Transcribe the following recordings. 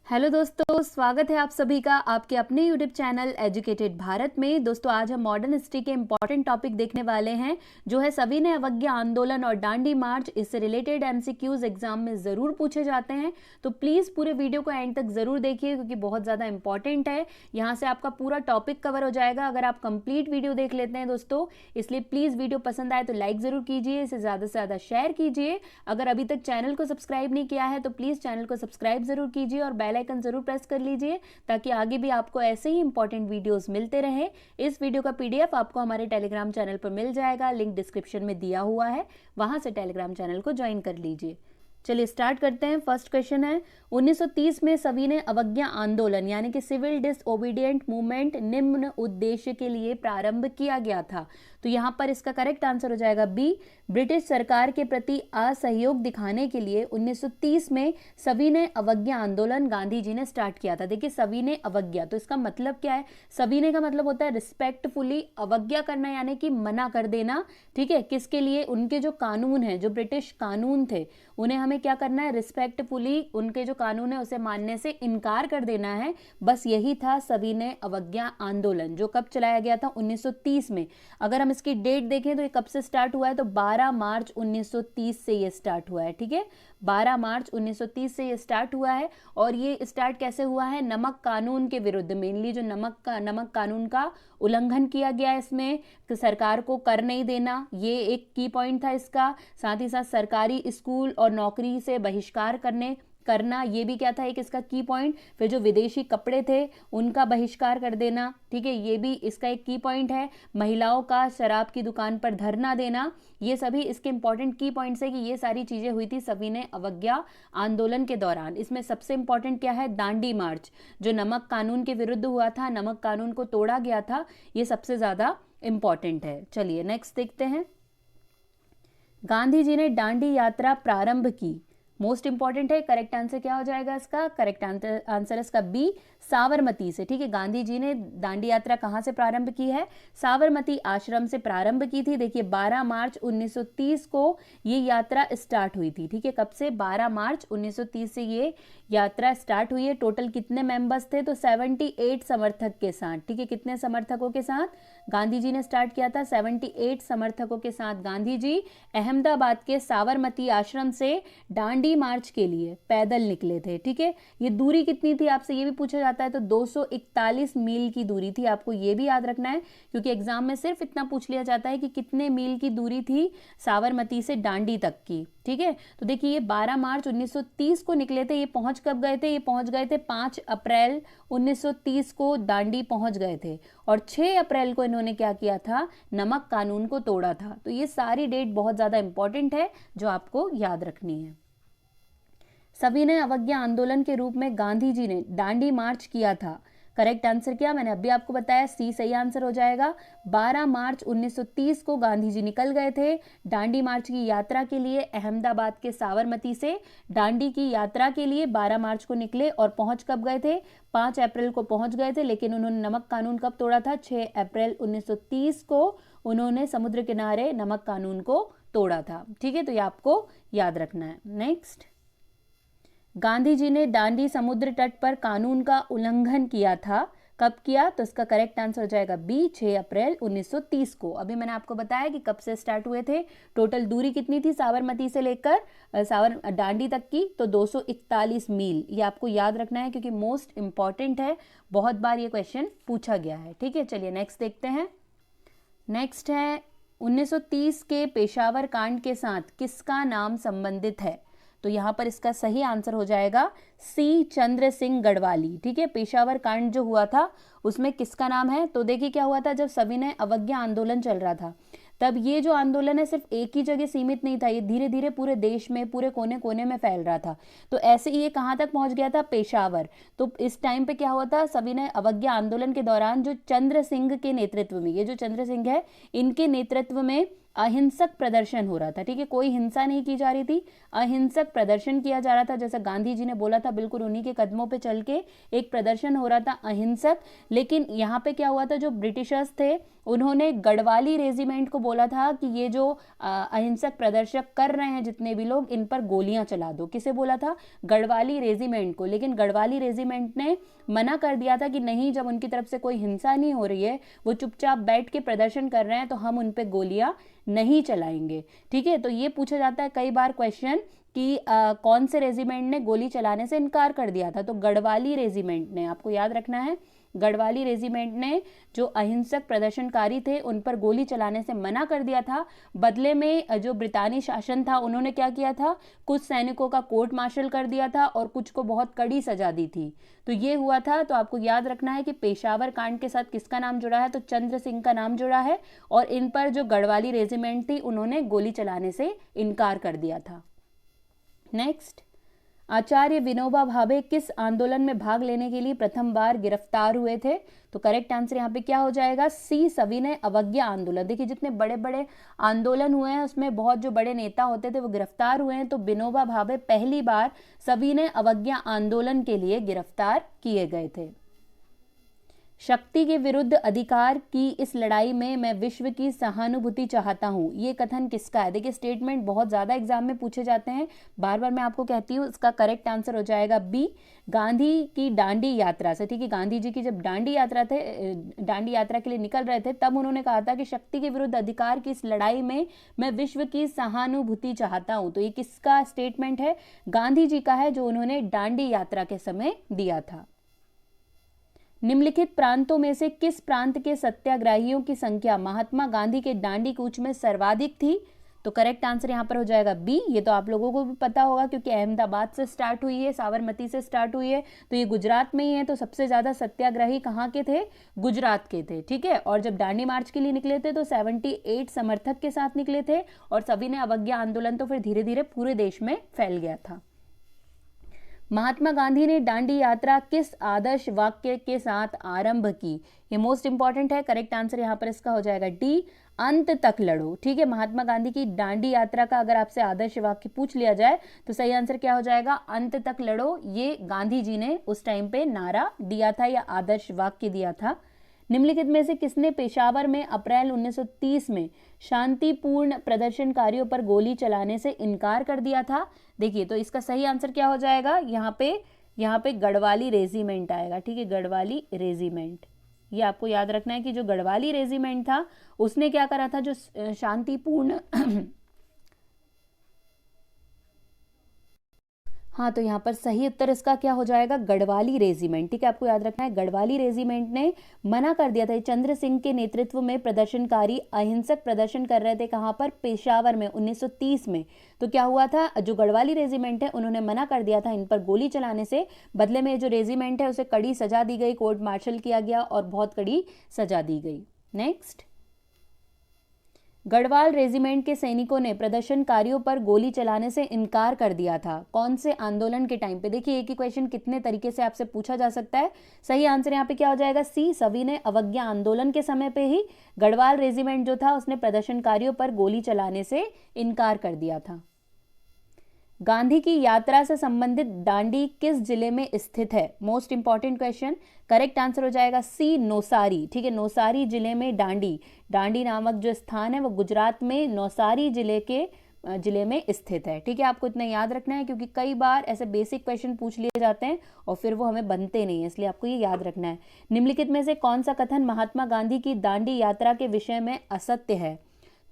Hello दोस्तों, स्वागत है आप सभी का आपके अपने यूट्यूब चैनल एजुकेटेड भारत में। दोस्तों आज हम मॉडर्न हिस्ट्री के इंपॉर्टेंट टॉपिक देखने वाले हैं, जो है सविनय अवज्ञा आंदोलन और दांडी मार्च। इससे रिलेटेड एमसीक्यूज एग्जाम में ज़रूर पूछे जाते हैं, तो प्लीज़ पूरे वीडियो को एंड तक ज़रूर देखिए क्योंकि बहुत ज़्यादा इंपॉर्टेंट है। यहाँ से आपका पूरा टॉपिक कवर हो जाएगा अगर आप कंप्लीट वीडियो देख लेते हैं दोस्तों। इसलिए प्लीज़ वीडियो पसंद आए तो लाइक ज़रूर कीजिए, इसे ज़्यादा से ज़्यादा शेयर कीजिए। अगर अभी तक चैनल को सब्सक्राइब नहीं किया है तो प्लीज़ चैनल को सब्सक्राइब ज़रूर कीजिए और बेल आइकन जरूर प्रेस कर लीजिए ताकि आगे भी आपको ऐसे ही इंपॉर्टेंट वीडियोस मिलते रहे। इस वीडियो का पीडीएफ आपको हमारे टेलीग्राम चैनल पर मिल जाएगा, लिंक डिस्क्रिप्शन में दिया हुआ है, वहां से टेलीग्राम चैनल को ज्वाइन कर लीजिए। चलिए स्टार्ट करते हैं। फर्स्ट क्वेश्चन है 1930 में सविनय अवज्ञा आंदोलन यानी कि सिविल डिसओबीडिएंट मूवमेंट निम्न उद्देश्य के लिए प्रारंभ किया गया था। तो यहाँ पर इसका करेक्ट आंसर हो जाएगा बी, ब्रिटिश सरकार के प्रति असहयोग दिखाने के लिए 1930 में सविनय अवज्ञा आंदोलन गांधी जी ने स्टार्ट किया था। देखिए सविनय अवज्ञा, तो इसका मतलब क्या है? सविनय का मतलब होता है रिस्पेक्टफुली, अवज्ञा करना यानी कि मना कर देना। ठीक है, किसके लिए? उनके जो कानून है, जो ब्रिटिश कानून थे, उन्हें हमें क्या करना है? रिस्पेक्टफुली उनके जो कानून है उसे मानने से इनकार कर देना है। बस यही था सविनय अवज्ञा आंदोलन, जो कब चलाया गया था? 1930 में। अगर हम इसकी डेट देखें तो ये कब से स्टार्ट हुआ है? तो 12 मार्च 1930 से ये स्टार्ट हुआ है। ठीक है, 12 मार्च 1930 से ये स्टार्ट हुआ है। और ये स्टार्ट कैसे हुआ है? नमक कानून के विरुद्ध, मेनली जो नमक कानून का उल्लंघन किया गया इसमें, कि सरकार को कर नहीं देना, ये एक की पॉइंट था इसका। साथ ही साथ सरकारी स्कूल और नौकरी से बहिष्कार करना, ये भी क्या था? एक इसका की पॉइंट। फिर जो विदेशी कपड़े थे उनका बहिष्कार कर देना, ठीक है, ये भी इसका एक की पॉइंट है। महिलाओं का शराब की दुकान पर धरना देना, ये सभी इसके इंपॉर्टेंट की पॉइंट्स है कि ये सारी चीजें हुई थी सविनय अवज्ञा आंदोलन के दौरान। इसमें सबसे इंपॉर्टेंट क्या है? दांडी मार्च, जो नमक कानून के विरुद्ध हुआ था, नमक कानून को तोड़ा गया था, ये सबसे ज्यादा इंपॉर्टेंट है। चलिए नेक्स्ट देखते हैं। गांधी जी ने दांडी यात्रा प्रारंभ की, मोस्ट इंपॉर्टेंट है। करेक्ट आंसर क्या हो जाएगा इसका? करेक्ट आंसर इसका बी, साबरमती से। ठीक है, गांधी जी ने दांडी यात्रा कहां से प्रारंभ की है? साबरमती आश्रम से प्रारंभ की थी। देखिए 12 मार्च 1930 को ये यात्रा स्टार्ट हुई थी। ठीक है, कब से? 12 मार्च 1930 से ये यात्रा स्टार्ट हुई है। टोटल कितने मेंबर्स थे? तो 78 समर्थक के साथ। ठीक है, कितने समर्थकों के साथ गांधी जी ने स्टार्ट किया था? 78 समर्थकों के साथ गांधी जी अहमदाबाद के साबरमती आश्रम से दांडी मार्च के लिए पैदल निकले थे। ठीक है, ये दूरी कितनी थी आपसे ये भी पूछा जाता है, तो 241 मील की दूरी थी। आपको ये भी याद रखना है क्योंकि एग्जाम में सिर्फ इतना पूछ लिया जाता है कि कितने मील की दूरी थी साबरमती से दांडी तक की। ठीक है, तो देखिए ये 12 मार्च 1930 को निकले थे। ये पहुंच कब गए थे? ये पहुंच गए थे 5 अप्रैल 1930 को दांडी पहुंच गए थे। और 6 अप्रैल को इन्होंने क्या किया था? नमक कानून को तोड़ा था। तो ये सारी डेट बहुत ज्यादा इंपॉर्टेंट है जो आपको याद रखनी है। सविनय अवज्ञा आंदोलन के रूप में गांधी जी ने दांडी मार्च किया था। करेक्ट आंसर क्या? मैंने अभी आपको बताया, सी सही आंसर हो जाएगा। 12 मार्च 1930 को गांधी जी निकल गए थे दांडी मार्च की यात्रा के लिए। अहमदाबाद के साबरमती से दांडी की यात्रा के लिए 12 मार्च को निकले और पहुंच कब गए थे? 5 अप्रैल को पहुंच गए थे। लेकिन उन्होंने नमक कानून कब तोड़ा था? 6 अप्रैल 1930 को उन्होंने समुद्र किनारे नमक कानून को तोड़ा था। ठीक है, तो ये आपको याद रखना है। नेक्स्ट, गांधी जी ने दांडी समुद्र तट पर कानून का उल्लंघन किया था। कब किया? तो इसका करेक्ट आंसर हो जाएगा बी, 6 अप्रैल 1930 को। अभी मैंने आपको बताया कि कब से स्टार्ट हुए थे। टोटल दूरी कितनी थी साबरमती से लेकर दांडी तक की? तो 241 मील। ये आपको याद रखना है क्योंकि मोस्ट इंपॉर्टेंट है, बहुत बार ये क्वेश्चन पूछा गया है। ठीक है, चलिए नेक्स्ट देखते हैं। नेक्स्ट है 1930 के पेशावर कांड के साथ किसका नाम संबंधित है? तो यहां पर इसका सही आंसर हो जाएगा सी, चंद्र सिंह गढ़वाली। ठीक है, पेशावर कांड जो हुआ था उसमें किसका नाम है? तो देखिए क्या हुआ था, जब सविनय अवज्ञा आंदोलन चल रहा था तब ये जो आंदोलन है सिर्फ एक ही जगह सीमित नहीं था, ये धीरे धीरे पूरे देश में, पूरे कोने कोने में फैल रहा था। तो ऐसे ही ये कहाँ तक पहुंच गया था? पेशावर। तो इस टाइम पे क्या हुआ था? सविनय अवज्ञा आंदोलन के दौरान जो चंद्र सिंह के नेतृत्व में, ये जो चंद्र सिंह है इनके नेतृत्व में अहिंसक प्रदर्शन हो रहा था, ठीक है, कोई हिंसा नहीं की जा रही थी, अहिंसक प्रदर्शन किया जा रहा था, जैसा गांधी जी ने बोला था, बिल्कुल उन्हीं के कदमों पे चल के एक प्रदर्शन हो रहा था अहिंसक। लेकिन यहाँ पे क्या हुआ था, जो ब्रिटिशर्स थे उन्होंने गढ़वाली रेजिमेंट को बोला था कि ये जो अहिंसक प्रदर्शक कर रहे हैं जितने भी लोग, इन पर गोलियां चला दो। किसे बोला था? गढ़वाली रेजिमेंट को। लेकिन गढ़वाली रेजिमेंट ने मना कर दिया था कि नहीं, जब उनकी तरफ से कोई हिंसा नहीं हो रही है, वो चुपचाप बैठ के प्रदर्शन कर रहे हैं, तो हम उन पे गोलियां नहीं चलाएंगे। ठीक है, तो ये पूछा जाता है कई बार क्वेश्चन कि कौन से रेजिमेंट ने गोली चलाने से इनकार कर दिया था, तो गढ़वाली रेजिमेंट ने, आपको याद रखना है, गढ़वाली रेजिमेंट ने जो अहिंसक प्रदर्शनकारी थे उन पर गोली चलाने से मना कर दिया था। बदले में जो ब्रितानी शासन था उन्होंने क्या किया था, कुछ सैनिकों का कोर्ट मार्शल कर दिया था और कुछ को बहुत कड़ी सजा दी थी। तो ये हुआ था। तो आपको याद रखना है कि पेशावर कांड के साथ किसका नाम जुड़ा है, तो चंद्र सिंह का नाम जुड़ा है, और इन पर जो गढ़वाली रेजिमेंट थी उन्होंने गोली चलाने से इनकार कर दिया था। नेक्स्ट, आचार्य विनोबा भावे किस आंदोलन में भाग लेने के लिए प्रथम बार गिरफ्तार हुए थे? तो करेक्ट आंसर यहाँ पे क्या हो जाएगा, सी, सविनय अवज्ञा आंदोलन। देखिए जितने बड़े बड़े आंदोलन हुए हैं उसमें बहुत जो बड़े नेता होते थे वो गिरफ्तार हुए हैं, तो विनोबा भावे पहली बार सविनय अवज्ञा आंदोलन के लिए गिरफ्तार किए गए थे। शक्ति के विरुद्ध अधिकार की इस लड़ाई में मैं विश्व की सहानुभूति चाहता हूं, ये कथन किसका है? देखिए स्टेटमेंट बहुत ज्यादा एग्जाम में पूछे जाते हैं, बार बार मैं आपको कहती हूँ, इसका करेक्ट आंसर हो जाएगा बी, गांधी की दांडी यात्रा से। ठीक है, गांधी जी की जब दांडी यात्रा के लिए निकल रहे थे तब उन्होंने कहा था कि शक्ति के विरुद्ध अधिकार की इस लड़ाई में मैं विश्व की सहानुभूति चाहता हूं। तो ये किसका स्टेटमेंट है? गांधी जी का है, जो उन्होंने दांडी यात्रा के समय दिया था। निम्नलिखित प्रांतों में से किस प्रांत के सत्याग्रहियों की संख्या महात्मा गांधी के दांडी कूच में सर्वाधिक थी? तो करेक्ट आंसर यहाँ पर हो जाएगा बी। ये तो आप लोगों को भी पता होगा क्योंकि अहमदाबाद से स्टार्ट हुई है, साबरमती से स्टार्ट हुई है, तो ये गुजरात में ही है। तो सबसे ज्यादा सत्याग्रही कहाँ के थे? गुजरात के थे। ठीक है, और जब दांडी मार्च के लिए निकले थे तो 78 समर्थक के साथ निकले थे, और सभी ने अवज्ञा आंदोलन तो फिर धीरे धीरे पूरे देश में फैल गया था। महात्मा गांधी ने दांडी यात्रा किस आदर्श वाक्य के साथ आरंभ की? ये मोस्ट इंपॉर्टेंट है, करेक्ट आंसर यहाँ पर इसका हो जाएगा डी, अंत तक लड़ो। ठीक है, महात्मा गांधी की दांडी यात्रा का अगर आपसे आदर्श वाक्य पूछ लिया जाए तो सही आंसर क्या हो जाएगा? अंत तक लड़ो। ये गांधी जी ने उस टाइम पे नारा दिया था या आदर्श वाक्य दिया था। निम्नलिखित में से किसने पेशावर में अप्रैल 1930 में शांतिपूर्ण प्रदर्शनकारियों पर गोली चलाने से इनकार कर दिया था? देखिए, तो इसका सही आंसर क्या हो जाएगा? यहाँ पे गढ़वाली रेजिमेंट आएगा। ठीक है, गढ़वाली रेजिमेंट। ये आपको याद रखना है कि जो गढ़वाली रेजिमेंट था उसने क्या करा था, जो शांतिपूर्ण हाँ, तो यहाँ पर सही उत्तर इसका क्या हो जाएगा? गढ़वाली रेजिमेंट। ठीक है, आपको याद रखना है, गढ़वाली रेजिमेंट ने मना कर दिया था। चंद्र सिंह के नेतृत्व में प्रदर्शनकारी अहिंसक प्रदर्शन कर रहे थे, कहाँ पर? पेशावर में 1930 में। तो क्या हुआ था, जो गढ़वाली रेजिमेंट है उन्होंने मना कर दिया था इन पर गोली चलाने से। बदले में जो रेजिमेंट है उसे कड़ी सजा दी गई, कोर्ट मार्शल किया गया और बहुत कड़ी सजा दी गई। नेक्स्ट, गढ़वाल रेजिमेंट के सैनिकों ने प्रदर्शनकारियों पर गोली चलाने से इनकार कर दिया था। कौन से आंदोलन के टाइम पे? देखिए एक ही क्वेश्चन कितने तरीके से आपसे पूछा जा सकता है। सही आंसर यहाँ पे क्या हो जाएगा? सी, सविनय अवज्ञा आंदोलन के समय पे ही गढ़वाल रेजिमेंट जो था उसने प्रदर्शनकारियों पर गोली चलाने से इनकार कर दिया था। गांधी की यात्रा से संबंधित दांडी किस जिले में स्थित है? Most important question. Correct answer हो जाएगा सी, नौसारी। ठीक है, नौसारी जिले में दांडी नामक जो स्थान है वो गुजरात में नौसारी जिले में स्थित है। ठीक है, आपको इतना याद रखना है क्योंकि कई बार ऐसे बेसिक क्वेश्चन पूछ लिए जाते हैं और फिर वो हमें बनते नहीं है, इसलिए आपको ये याद रखना है। निम्नलिखित में से कौन सा कथन महात्मा गांधी की दांडी यात्रा के विषय में असत्य है?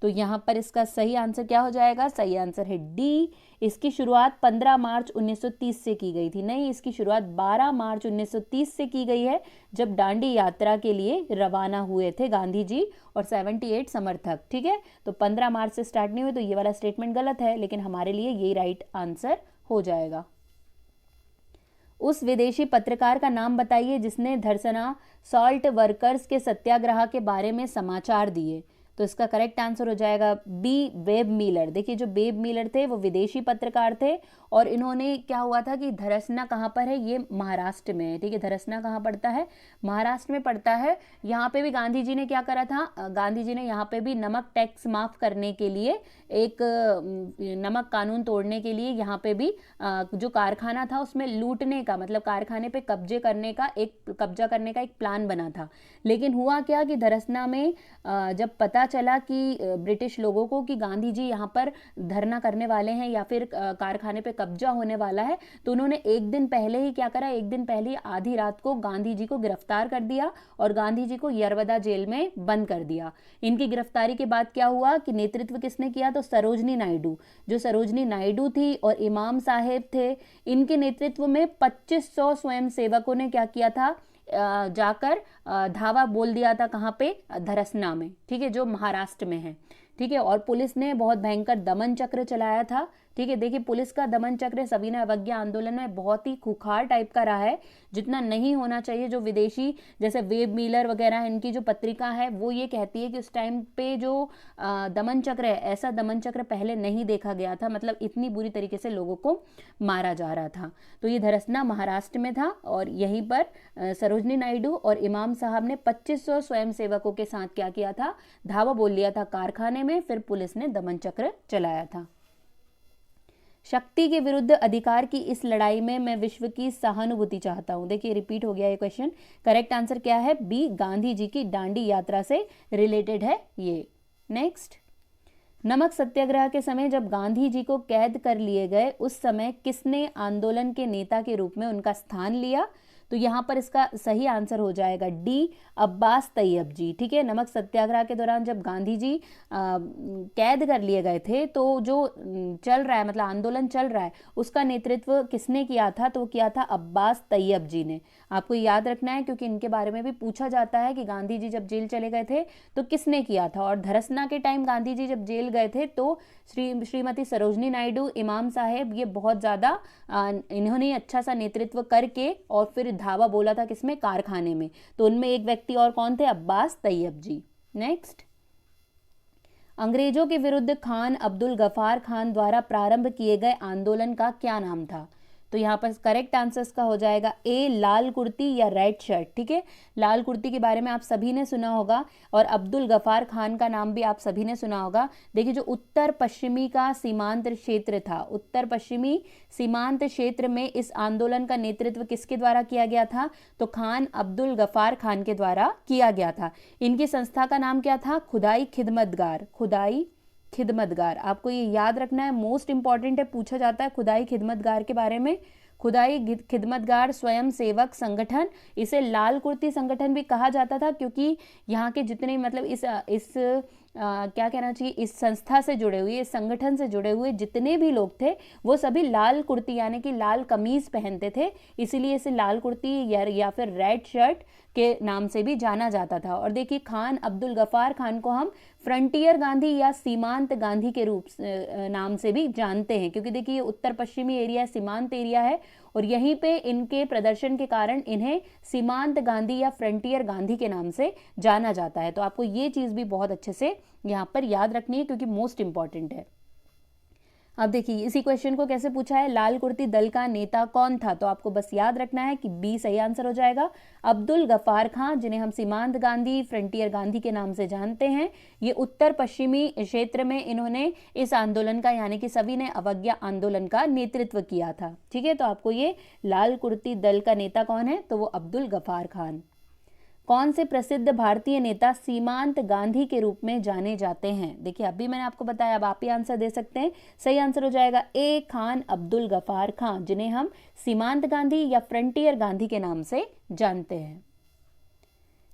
तो यहाँ पर इसका सही आंसर क्या हो जाएगा? सही आंसर है डी। इसकी शुरुआत 15 मार्च 1930 से की गई थी। नहीं, इसकी शुरुआत 12 मार्च 1930 से की गई है, जब दांडी यात्रा के लिए रवाना हुए थे गांधी जी और 78 समर्थक। ठीक है, तो 15 मार्च से स्टार्ट नहीं हुए, तो ये वाला स्टेटमेंट गलत है, लेकिन हमारे लिए यही राइट आंसर हो जाएगा। उस विदेशी पत्रकार का नाम बताइए जिसने धरसना सॉल्ट वर्कर्स के सत्याग्रह के बारे में समाचार दिए। तो इसका करेक्ट आंसर हो जाएगा बी, वेब मिलर। देखिए जो वेब मिलर थे वो विदेशी पत्रकार थे और इन्होंने, क्या हुआ था कि धरसना कहाँ पर है, ये महाराष्ट्र में है, ठीक है। धरसना कहाँ पड़ता है, महाराष्ट्र में पड़ता है। यहाँ पे भी गांधी जी ने क्या करा था, गांधी जी ने यहाँ पे भी नमक टैक्स माफ करने के लिए, एक नमक कानून तोड़ने के लिए यहाँ पे भी जो कारखाना था उसमें लूटने का, मतलब कारखाने पे कब्जा करने का एक प्लान बना था। लेकिन हुआ क्या कि धरसना में जब पता चला कि ब्रिटिश लोगों को कि गांधी जी यहाँ पर धरना करने वाले हैं या फिर कारखाने पे कब्जा होने वाला है, तो उन्होंने एक दिन पहले ही क्या करा, एक दिन पहले आधी रात को गांधी जी को गिरफ्तार कर दिया और गांधी जी को यरवदा जेल में बंद कर दिया। इनकी गिरफ्तारी के बाद क्या हुआ कि नेतृत्व किसने किया, तो सरोजनी नायडू, जो सरोजनी नायडू थी और इमाम साहेब थे, इनके नेतृत्व में 2500 स्वयं सेवकों ने क्या किया था, जाकर धावा बोल दिया था, कहाँ पे, धरसना में, ठीक है, जो महाराष्ट्र में है, ठीक है। और पुलिस ने बहुत भयंकर दमन चक्र चलाया था, ठीक है। देखिए पुलिस का दमन चक्र सविनय अवज्ञा आंदोलन में बहुत ही खुखार टाइप का रहा है, जितना नहीं होना चाहिए। जो विदेशी जैसे वेब मिलर वगैरह इनकी जो पत्रिका है वो ये कहती है कि उस टाइम पे जो दमन चक्र है, ऐसा दमन चक्र पहले नहीं देखा गया था, मतलब इतनी बुरी तरीके से लोगों को मारा जा रहा था। तो ये धरसना महाराष्ट्र में था और यहीं पर सरोजनी नायडू और इमाम साहब ने 2500 स्वयं सेवकों के साथ क्या किया था, धावा बोल लिया था कारखाने में, फिर पुलिस ने दमन चक्र चलाया था। शक्ति के विरुद्ध अधिकार की इस लड़ाई में मैं विश्व की सहानुभूति चाहता हूं। देखिए रिपीट हो गया ये क्वेश्चन। करेक्ट आंसर क्या है, बी, गांधी जी की दांडी यात्रा से रिलेटेड है ये। नेक्स्ट, नमक सत्याग्रह के समय जब गांधी जी को कैद कर लिए गए, उस समय किसने आंदोलन के नेता के रूप में उनका स्थान लिया, तो यहाँ पर इसका सही आंसर हो जाएगा डी, अब्बास तैयब जी, ठीक है। नमक सत्याग्रह के दौरान जब गांधी जी कैद कर लिए गए थे, तो जो चल रहा है, मतलब आंदोलन चल रहा है, उसका नेतृत्व किसने किया था, तो किया था अब्बास तैयब जी ने। आपको याद रखना है क्योंकि इनके बारे में भी पूछा जाता है कि गांधी जी जब जेल चले गए थे तो किसने किया था। और धरसना के टाइम गांधी जी जब जेल गए थे तो श्रीमती सरोजनी नायडू, इमाम साहेब, ये बहुत ज़्यादा इन्होंने अच्छा सा नेतृत्व करके और फिर धावा बोला था किसमें, कारखाने में। तो उनमें एक व्यक्ति और कौन थे, अब्बास तैयब जी। नेक्स्ट, अंग्रेजों के विरुद्ध खान अब्दुल गफार खान द्वारा प्रारंभ किए गए आंदोलन का क्या नाम था, तो यहाँ पर करेक्ट आंसर्स का हो जाएगा ए, लाल कुर्ती या रेड शर्ट, ठीक है। लाल कुर्ती के बारे में आप सभी ने सुना होगा और अब्दुल गफार खान का नाम भी आप सभी ने सुना होगा। देखिए जो उत्तर पश्चिमी का सीमांत क्षेत्र था, उत्तर पश्चिमी सीमांत क्षेत्र में इस आंदोलन का नेतृत्व किसके द्वारा किया गया था, तो खान अब्दुल गफार खान के द्वारा किया गया था। इनकी संस्था का नाम क्या था, खुदाई खिदमतगार, खुदाई खिदमतगार। आपको ये याद रखना है, मोस्ट इंपॉर्टेंट है, पूछा जाता है खुदाई खिदमतगार के बारे में। खुदाई खिदमतगार स्वयं सेवक संगठन, इसे लाल कुर्ती संगठन भी कहा जाता था क्योंकि यहाँ के जितने, मतलब इस क्या कहना चाहिए, इस संस्था से जुड़े हुए, इस संगठन से जुड़े हुए जितने भी लोग थे वो सभी लाल कुर्ती यानी कि लाल कमीज पहनते थे, इसीलिए इसे लाल कुर्ती या फिर रेड शर्ट के नाम से भी जाना जाता था। और देखिए खान अब्दुल गफार खान को हम फ्रंटियर गांधी या सीमांत गांधी के रूप नाम से भी जानते हैं क्योंकि देखिए ये उत्तर पश्चिमी एरिया, सीमांत एरिया है और यहीं पे इनके प्रदर्शन के कारण इन्हें सीमांत गांधी या फ्रंटियर गांधी के नाम से जाना जाता है। तो आपको ये चीज़ भी बहुत अच्छे से यहाँ पर याद रखनी है क्योंकि मोस्ट इंपॉर्टेंट है। अब देखिए इसी क्वेश्चन को कैसे पूछा है, लाल कुर्ती दल का नेता कौन था, तो आपको बस याद रखना है कि बी सही आंसर हो जाएगा, अब्दुल गफार खान, जिन्हें हम सीमांत गांधी, फ्रंटियर गांधी के नाम से जानते हैं। ये उत्तर पश्चिमी क्षेत्र में इन्होंने इस आंदोलन का यानी कि सविनय अवज्ञा आंदोलन का नेतृत्व किया था, ठीक है। तो आपको ये लाल कुर्ती दल का नेता कौन है, तो वो अब्दुल गफार खान। कौन से प्रसिद्ध भारतीय नेता सीमांत गांधी के रूप में जाने जाते हैं, देखिए अभी मैंने आपको बताया, अब आप ही आंसर दे सकते हैं। सही आंसर हो जाएगा ए, खान अब्दुल गफार खान, जिन्हें हम सीमांत गांधी या फ्रंटियर गांधी के नाम से जानते हैं।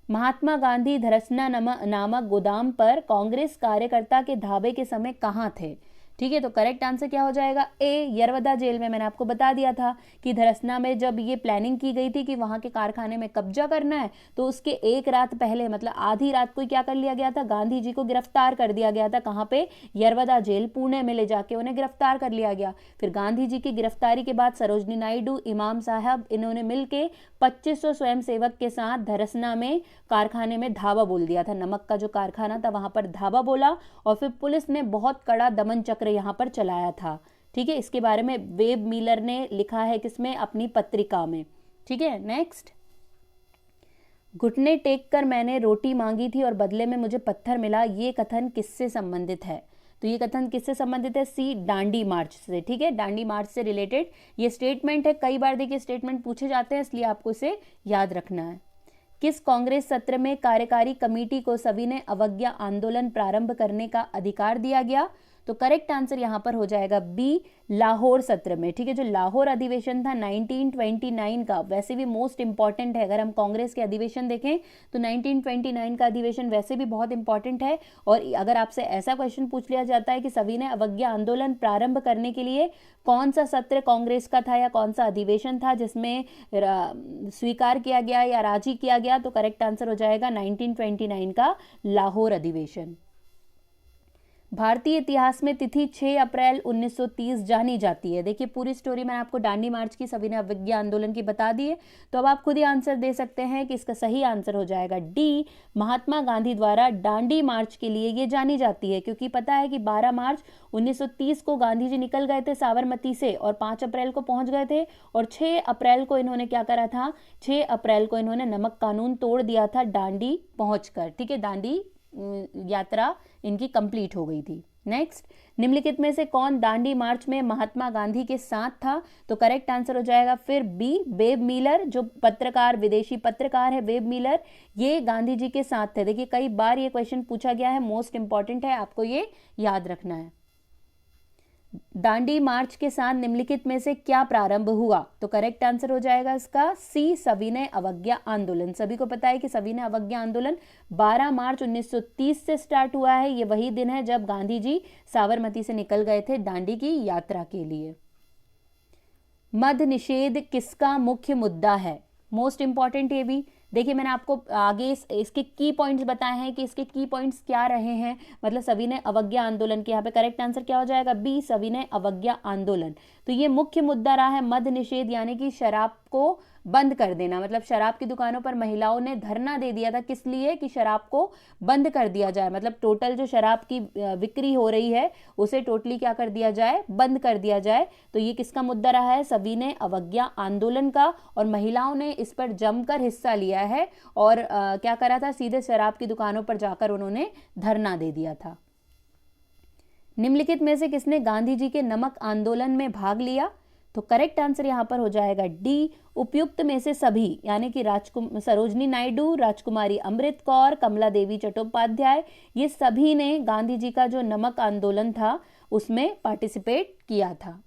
महात्मा गांधी धरसना नामक गोदाम पर कांग्रेस कार्यकर्ता के धावे के समय कहाँ थे, ठीक है, तो करेक्ट आंसर क्या हो जाएगा? ए, यरवदा जेल में। मैंने आपको बता दिया था कि धरसना में जब ये प्लानिंग की गई थी कि वहां के कारखाने में कब्जा करना है, तो उसके एक रात पहले मतलब आधी रात को क्या कर लिया गया था? गांधी जी को गिरफ्तार कर दिया गया था। कहाँ पे? यरवदा जेल, पुणे में ले जाके उन्हें गिरफ्तार कर लिया गया। फिर गांधी जी की गिरफ्तारी के बाद सरोजनी नायडू, इमाम साहब, इन्होंने मिलकर 2500 स्वयंसेवक के साथ धरसना में कारखाने में धावा बोल दिया था। नमक का जो कारखाना था वहां पर धावा बोला, और फिर पुलिस ने बहुत कड़ा दमन चक्र यहां पर चलाया था। ठीक है, इसके बारे में वेब मिलर ने लिखा है किसमें? अपनी पत्रिका में। ठीक है, नेक्स्ट, घुटने टेक कर मैंने रोटी मांगी थी और बदले में मुझे पत्थर मिला, ये कथन किससे संबंधित है? तो ये कथन किससे संबंधित है? सी, दांडी मार्च से। ठीक है, दांडी मार्च से रिलेटेड ये स्टेटमेंट है। कई बार देखिए स्टेटमेंट पूछे जाते हैं, इसलिए आपको इसे याद रखना है। किस कांग्रेस सत्र में कार्यकारी कमेटी को सविनय अवज्ञा आंदोलन प्रारंभ करने का अधिकार दिया गया? तो करेक्ट आंसर यहां पर हो जाएगा बी, लाहौर सत्र में। ठीक है, जो लाहौर अधिवेशन था 1929 का, वैसे भी मोस्ट इंपॉर्टेंट है। अगर हम कांग्रेस के अधिवेशन देखें तो 1929 का अधिवेशन वैसे भी बहुत इंपॉर्टेंट है। और अगर आपसे ऐसा क्वेश्चन पूछ लिया जाता है कि सविनय अवज्ञा आंदोलन प्रारंभ करने के लिए कौन सा सत्र कांग्रेस का था या कौन सा अधिवेशन था जिसमें स्वीकार किया गया या राजी किया गया, तो करेक्ट आंसर हो जाएगा 1929 का लाहौर अधिवेशन। भारतीय इतिहास में तिथि 6 अप्रैल 1930 जानी जाती है। देखिए पूरी स्टोरी मैंने आपको दांडी मार्च की, सविनय अवज्ञा आंदोलन की बता दी है, तो अब आप खुद ही आंसर दे सकते हैं कि इसका सही आंसर हो जाएगा डी, महात्मा गांधी द्वारा दांडी मार्च के लिए ये जानी जाती है। क्योंकि पता है कि 12 मार्च 1930 को गांधी जी निकल गए थे साबरमती से और 5 अप्रैल को पहुंच गए थे, और 6 अप्रैल को इन्होंने क्या करा था? 6 अप्रैल को इन्होंने नमक कानून तोड़ दिया था दांडी पहुंचकर। ठीक है, दांडी यात्रा इनकी कंप्लीट हो गई थी। नेक्स्ट, निम्नलिखित में से कौन दांडी मार्च में महात्मा गांधी के साथ था? तो करेक्ट आंसर हो जाएगा फिर बी, वेब मिलर। जो पत्रकार, विदेशी पत्रकार है वेब मिलर, ये गांधी जी के साथ थे। देखिए कई बार ये क्वेश्चन पूछा गया है, मोस्ट इंपॉर्टेंट है, आपको ये याद रखना है। दांडी मार्च के साथ निम्नलिखित में से क्या प्रारंभ हुआ? तो करेक्ट आंसर हो जाएगा इसका सी, सविनय अवज्ञा आंदोलन। सभी को पता है कि सविनय अवज्ञा आंदोलन 12 मार्च 1930 से स्टार्ट हुआ है। ये वही दिन है जब गांधी जी साबरमती से निकल गए थे दांडी की यात्रा के लिए। मद्य निषेध किसका मुख्य मुद्दा है? मोस्ट इंपॉर्टेंट ये भी। देखिए मैंने आपको आगे इसके की पॉइंट्स बताए हैं कि इसके की पॉइंट्स क्या रहे हैं, मतलब सविनय अवज्ञा आंदोलन के। यहाँ पे करेक्ट आंसर क्या हो जाएगा? बी, सविनय अवज्ञा आंदोलन। तो ये मुख्य मुद्दा रहा है मद्य निषेध, यानी कि शराब को बंद कर देना। मतलब शराब की दुकानों पर महिलाओं ने धरना दे दिया था, किस लिए? कि शराब को बंद कर दिया जाए। मतलब टोटल जो शराब की बिक्री हो रही है उसे टोटली क्या कर दिया जाए? बंद कर दिया जाए। तो ये किसका मुद्दा रहा है? सविनय अवज्ञा आंदोलन का। और महिलाओं ने इस पर जमकर हिस्सा लिया है और क्या करा था? सीधे शराब की दुकानों पर जाकर उन्होंने धरना दे दिया था। निम्नलिखित में से किसने गांधी जी के नमक आंदोलन में भाग लिया? तो करेक्ट आंसर यहां पर हो जाएगा डी, उपयुक्त में से सभी, यानी कि सरोजनी नायडू, राजकुमारी अमृत कौर, कमला देवी चट्टोपाध्याय, ये सभी ने गांधी जी का जो नमक आंदोलन था उसमें पार्टिसिपेट किया था।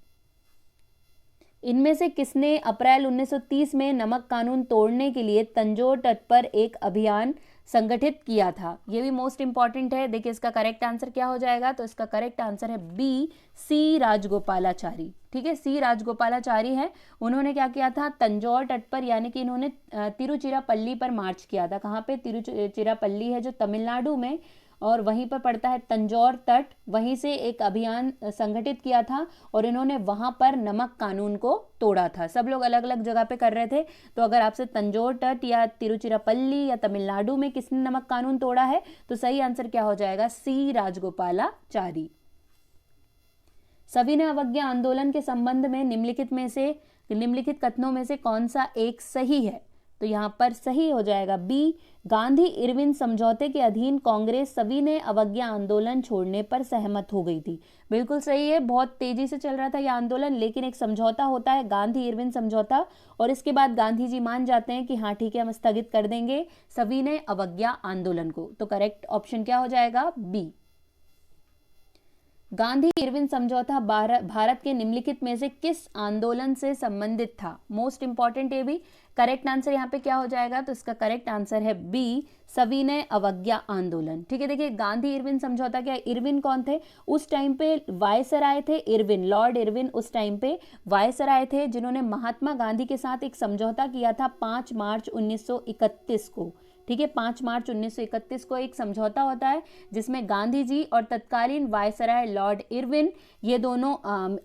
इनमें से किसने अप्रैल 1930 में नमक कानून तोड़ने के लिए तंजौर तट पर एक अभियान संगठित किया था? ये भी मोस्ट इंपॉर्टेंट है। देखिए इसका करेक्ट आंसर क्या हो जाएगा? तो इसका करेक्ट आंसर है बी, सी, राजगोपालाचारी। ठीक है, सी राजगोपालाचारी है। उन्होंने क्या किया था? तंजौर तट पर, यानी कि इन्होंने तिरुचिरापल्ली पर मार्च किया था। कहाँ पे? तिरुचिरापल्ली है जो तमिलनाडु में, और वहीं पर पड़ता है तंजौर तट। वहीं से एक अभियान संगठित किया था और इन्होंने वहां पर नमक कानून को तोड़ा था। सब लोग अलग अलग जगह पे कर रहे थे, तो अगर आपसे तंजौर तट या तिरुचिरापल्ली या तमिलनाडु में किसने नमक कानून तोड़ा है, तो सही आंसर क्या हो जाएगा? सी, राजगोपालाचारी। सविनय अवज्ञा आंदोलन के संबंध में निम्नलिखित कथनों में से कौन सा एक सही है? तो यहां पर सही हो जाएगा बी, गांधी इरविन समझौते के अधीन कांग्रेस सविनय अवज्ञा आंदोलन छोड़ने पर सहमत हो गई थी। बिल्कुल सही है, बहुत तेजी से चल रहा था यह आंदोलन, लेकिन एक समझौता होता है गांधी इरविन समझौता, और इसके बाद गांधी जी मान जाते हैं कि हाँ ठीक है हम स्थगित कर देंगे सविनय अवज्ञा आंदोलन को। तो करेक्ट ऑप्शन क्या हो जाएगा? बी। गांधी इरविन समझौता भारत के निम्नलिखित में से किस आंदोलन से संबंधित था? मोस्ट इंपॉर्टेंट ये भी। करेक्ट आंसर यहाँ पे क्या हो जाएगा? तो इसका करेक्ट आंसर है बी, सविनय अवज्ञा आंदोलन। ठीक है, देखिए गांधी इरविन समझौता क्या है? इरविन कौन थे? उस टाइम पे वायसराय थे इरविन, लॉर्ड इरविन उस टाइम पे वायसराय थे, जिन्होंने महात्मा गांधी के साथ एक समझौता किया था 5 मार्च 1931 को। ठीक है, 5 मार्च 1931 को एक समझौता होता है जिसमें गांधी जी और तत्कालीन वायसराय लॉर्ड इरविन ये दोनों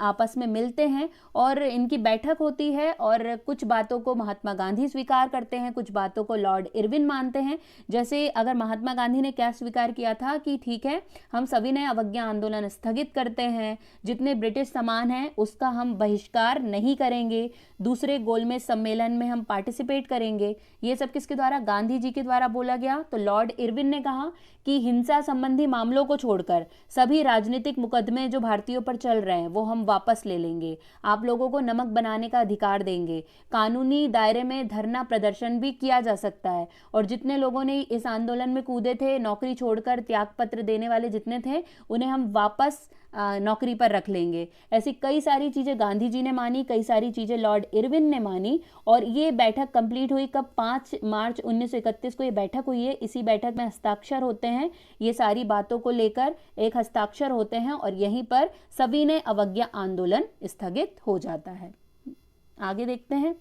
आपस में मिलते हैं और इनकी बैठक होती है और कुछ बातों को महात्मा गांधी स्वीकार करते हैं, कुछ बातों को लॉर्ड इरविन मानते हैं। जैसे अगर महात्मा गांधी ने क्या स्वीकार किया था कि ठीक है, हम सविनय अवज्ञा आंदोलन स्थगित करते हैं, जितने ब्रिटिश सामान हैं उसका हम बहिष्कार नहीं करेंगे, दूसरे गोलमेज सम्मेलन में हम पार्टिसिपेट करेंगे। ये सब किसके द्वारा? गांधी जी के द्वारा बोला गया। तो लॉर्ड इरविन ने कहा कि हिंसा संबंधी मामलों को छोड़कर सभी राजनीतिक मुकदमे जो भारतीयों पर चल रहे हैं वो हम वापस ले लेंगे, आप लोगों को नमक बनाने का अधिकार देंगे, कानूनी दायरे में धरना प्रदर्शन भी किया जा सकता है, और जितने लोगों ने इस आंदोलन में कूदे थे, नौकरी छोड़कर त्यागपत्र देने वाले जितने थे, उन्हें हम वापस नौकरी पर रख लेंगे। ऐसी कई सारी चीज़ें गांधी जी ने मानी, कई सारी चीज़ें लॉर्ड इरविन ने मानी, और ये बैठक कंप्लीट हुई कब? 5 मार्च 1931 को ये बैठक हुई है। इसी बैठक में हस्ताक्षर होते हैं, ये सारी बातों को लेकर एक हस्ताक्षर होते हैं और यहीं पर सविनय अवज्ञा आंदोलन स्थगित हो जाता है। आगे देखते हैं,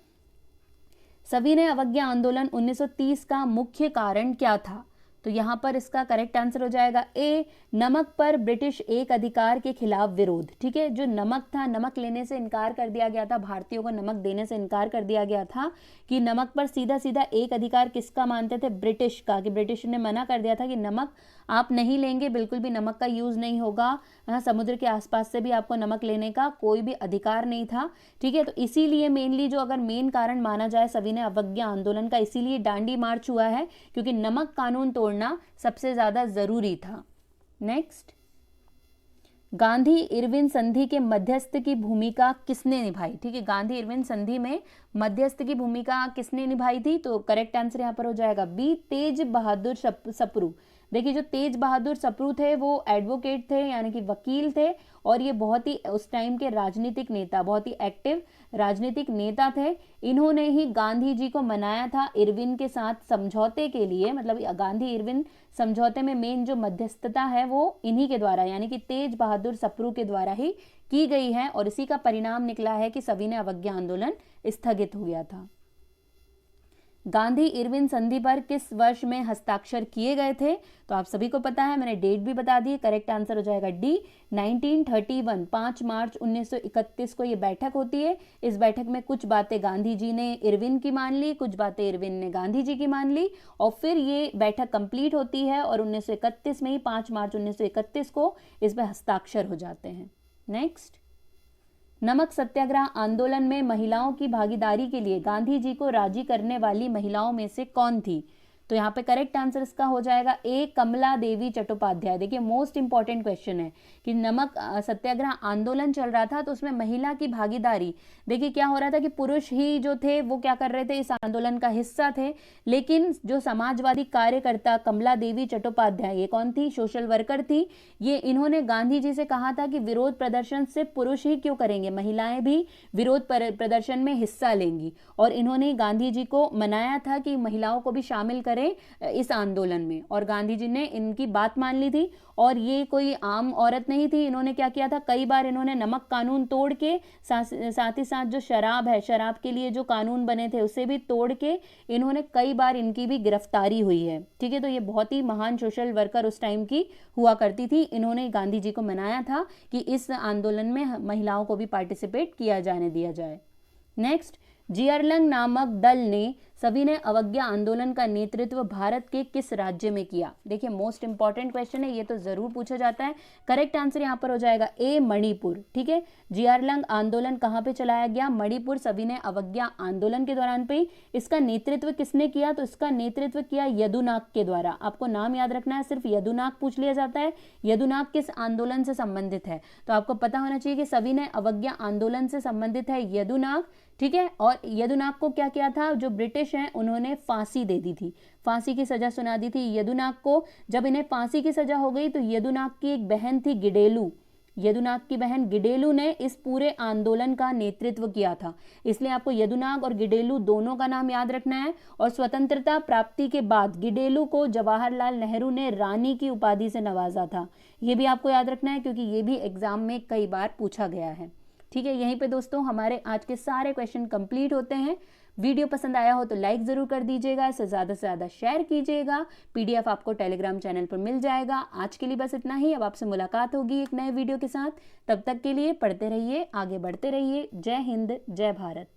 सविनय अवज्ञा आंदोलन 1930 का मुख्य कारण क्या था? तो यहाँ पर इसका करेक्ट आंसर हो जाएगा ए, नमक पर ब्रिटिश एक अधिकार के खिलाफ विरोध। ठीक है, जो नमक था, नमक लेने से इनकार कर दिया गया था, भारतीयों को नमक देने से इनकार कर दिया गया था कि नमक पर सीधा सीधा एक अधिकार किसका मानते थे? ब्रिटिश का, कि ब्रिटिश ने मना कर दिया था कि नमक आप नहीं लेंगे, बिल्कुल भी नमक का यूज नहीं होगा, समुद्र के आसपास से भी आपको नमक लेने का कोई भी अधिकार नहीं था। ठीक है, तो इसीलिए मेनली जो अगर मेन कारण माना जाए सविनय अवज्ञा आंदोलन का, इसीलिए दांडी मार्च हुआ है, क्योंकि नमक कानून तोड़ना सबसे ज्यादा जरूरी था। नेक्स्ट, गांधी इरविन संधि के मध्यस्थ की भूमिका किसने निभाई? ठीक है, गांधी इरविन संधि में मध्यस्थ की भूमिका किसने निभाई थी? तो करेक्ट आंसर यहाँ पर हो जाएगा बी, तेज बहादुर सप्रू। देखिए, जो तेज बहादुर सप्रू थे वो एडवोकेट थे, यानी कि वकील थे, और ये बहुत ही उस टाइम के राजनीतिक नेता, बहुत ही एक्टिव राजनीतिक नेता थे। इन्होंने ही गांधी जी को मनाया था इरविन के साथ समझौते के लिए, मतलब गांधी इरविन समझौते में मेन जो मध्यस्थता है वो इन्हीं के द्वारा, यानी कि तेज बहादुर सप्रू के द्वारा ही की गई है, और इसी का परिणाम निकला है कि सविनय अवज्ञा आंदोलन स्थगित हो गया था। गांधी इरविन संधि पर किस वर्ष में हस्ताक्षर किए गए थे? तो आप सभी को पता है, मैंने डेट भी बता दी। करेक्ट आंसर हो जाएगा डी, 1931, 5 मार्च 1931 को ये बैठक होती है। इस बैठक में कुछ बातें गांधी जी ने इरविन की मान ली, कुछ बातें इरविन ने गांधी जी की मान ली, और फिर ये बैठक कंप्लीट होती है और 1931 में ही 5 मार्च 1931 को इस पर हस्ताक्षर हो जाते हैं। नेक्स्ट, नमक सत्याग्रह आंदोलन में महिलाओं की भागीदारी के लिए गांधी जी को राजी करने वाली महिलाओं में से कौन थी? तो यहाँ पे करेक्ट आंसर इसका हो जाएगा ए, कमला देवी चट्टोपाध्याय। देखिए, मोस्ट इंपॉर्टेंट क्वेश्चन है कि नमक सत्याग्रह आंदोलन चल रहा था तो उसमें महिला की भागीदारी, देखिए क्या हो रहा था कि पुरुष ही जो थे वो क्या कर रहे थे, इस आंदोलन का हिस्सा थे, लेकिन जो समाजवादी कार्यकर्ता कमला देवी चट्टोपाध्याय, ये कौन थी? सोशल वर्कर थी। ये इन्होंने गांधी जी से कहा था कि विरोध प्रदर्शन सिर्फ पुरुष ही क्यों करेंगे, महिलाएं भी विरोध प्रदर्शन में हिस्सा लेंगी, और इन्होंने गांधी जी को मनाया था कि महिलाओं को भी शामिल करें इस आंदोलन में, और गांधी जी ने इनकी बात मान ली थी। और ये कोई आम औरत नहीं थी, इन्होंने क्या किया था, कई बार इन्होंने नमक कानून तोड़ के साथ ही साथ जो शराब है, शराब के लिए जो कानून बने थे उसे भी तोड़ के इन्होंने कई बार इनकी भी गिरफ्तारी हुई है। ठीक है, तो ये बहुत ही महान सोशल वर्कर उस टाइम की हुआ करती थी। इन्होंने गांधी जी को मनाया था कि इस आंदोलन में महिलाओं को भी पार्टिसिपेट किया जाने दिया जाए। नेक्स्ट, जियरलंग नामक दल ने सविनय अवज्ञा आंदोलन का नेतृत्व भारत के किस राज्य में किया? देखिए, मोस्ट इंपॉर्टेंट क्वेश्चन है, ये तो जरूर पूछा जाता है। करेक्ट आंसर यहाँ पर हो जाएगा ए, मणिपुर। ठीक है, जियरलंग आंदोलन कहाँ पे चलाया गया? मणिपुर सविनय अवज्ञा आंदोलन के दौरान पे। इसका नेतृत्व किसने किया? तो इसका नेतृत्व किया यदुनाग के द्वारा। आपको नाम याद रखना है, सिर्फ यदुनाग पूछ लिया जाता है। यदुनाग किस आंदोलन से संबंधित है? तो आपको पता होना चाहिए कि सविनय अवज्ञा आंदोलन से संबंधित है यदुनाग। ठीक है, और यदुनाग को क्या किया था, जो ब्रिटिश हैं उन्होंने फांसी दे दी थी, फांसी की सजा सुना दी थी यदुनाग को। जब इन्हें फांसी की सजा हो गई तो यदुनाग की एक बहन थी गिडेलू, यदुनाग की बहन गिडेलू ने इस पूरे आंदोलन का नेतृत्व किया था, इसलिए आपको यदुनाग और गिडेलू दोनों का नाम याद रखना है। और स्वतंत्रता प्राप्ति के बाद गिडेलू को जवाहरलाल नेहरू ने रानी की उपाधि से नवाजा था। ये भी आपको याद रखना है क्योंकि ये भी एग्जाम में कई बार पूछा गया है। ठीक है, यहीं पे दोस्तों हमारे आज के सारे क्वेश्चन कंप्लीट होते हैं। वीडियो पसंद आया हो तो लाइक ज़रूर कर दीजिएगा, इसे ज़्यादा से ज़्यादा शेयर कीजिएगा। पीडीएफ आपको टेलीग्राम चैनल पर मिल जाएगा। आज के लिए बस इतना ही। अब आपसे मुलाकात होगी एक नए वीडियो के साथ। तब तक के लिए पढ़ते रहिए, आगे बढ़ते रहिए। जय हिंद, जय भारत।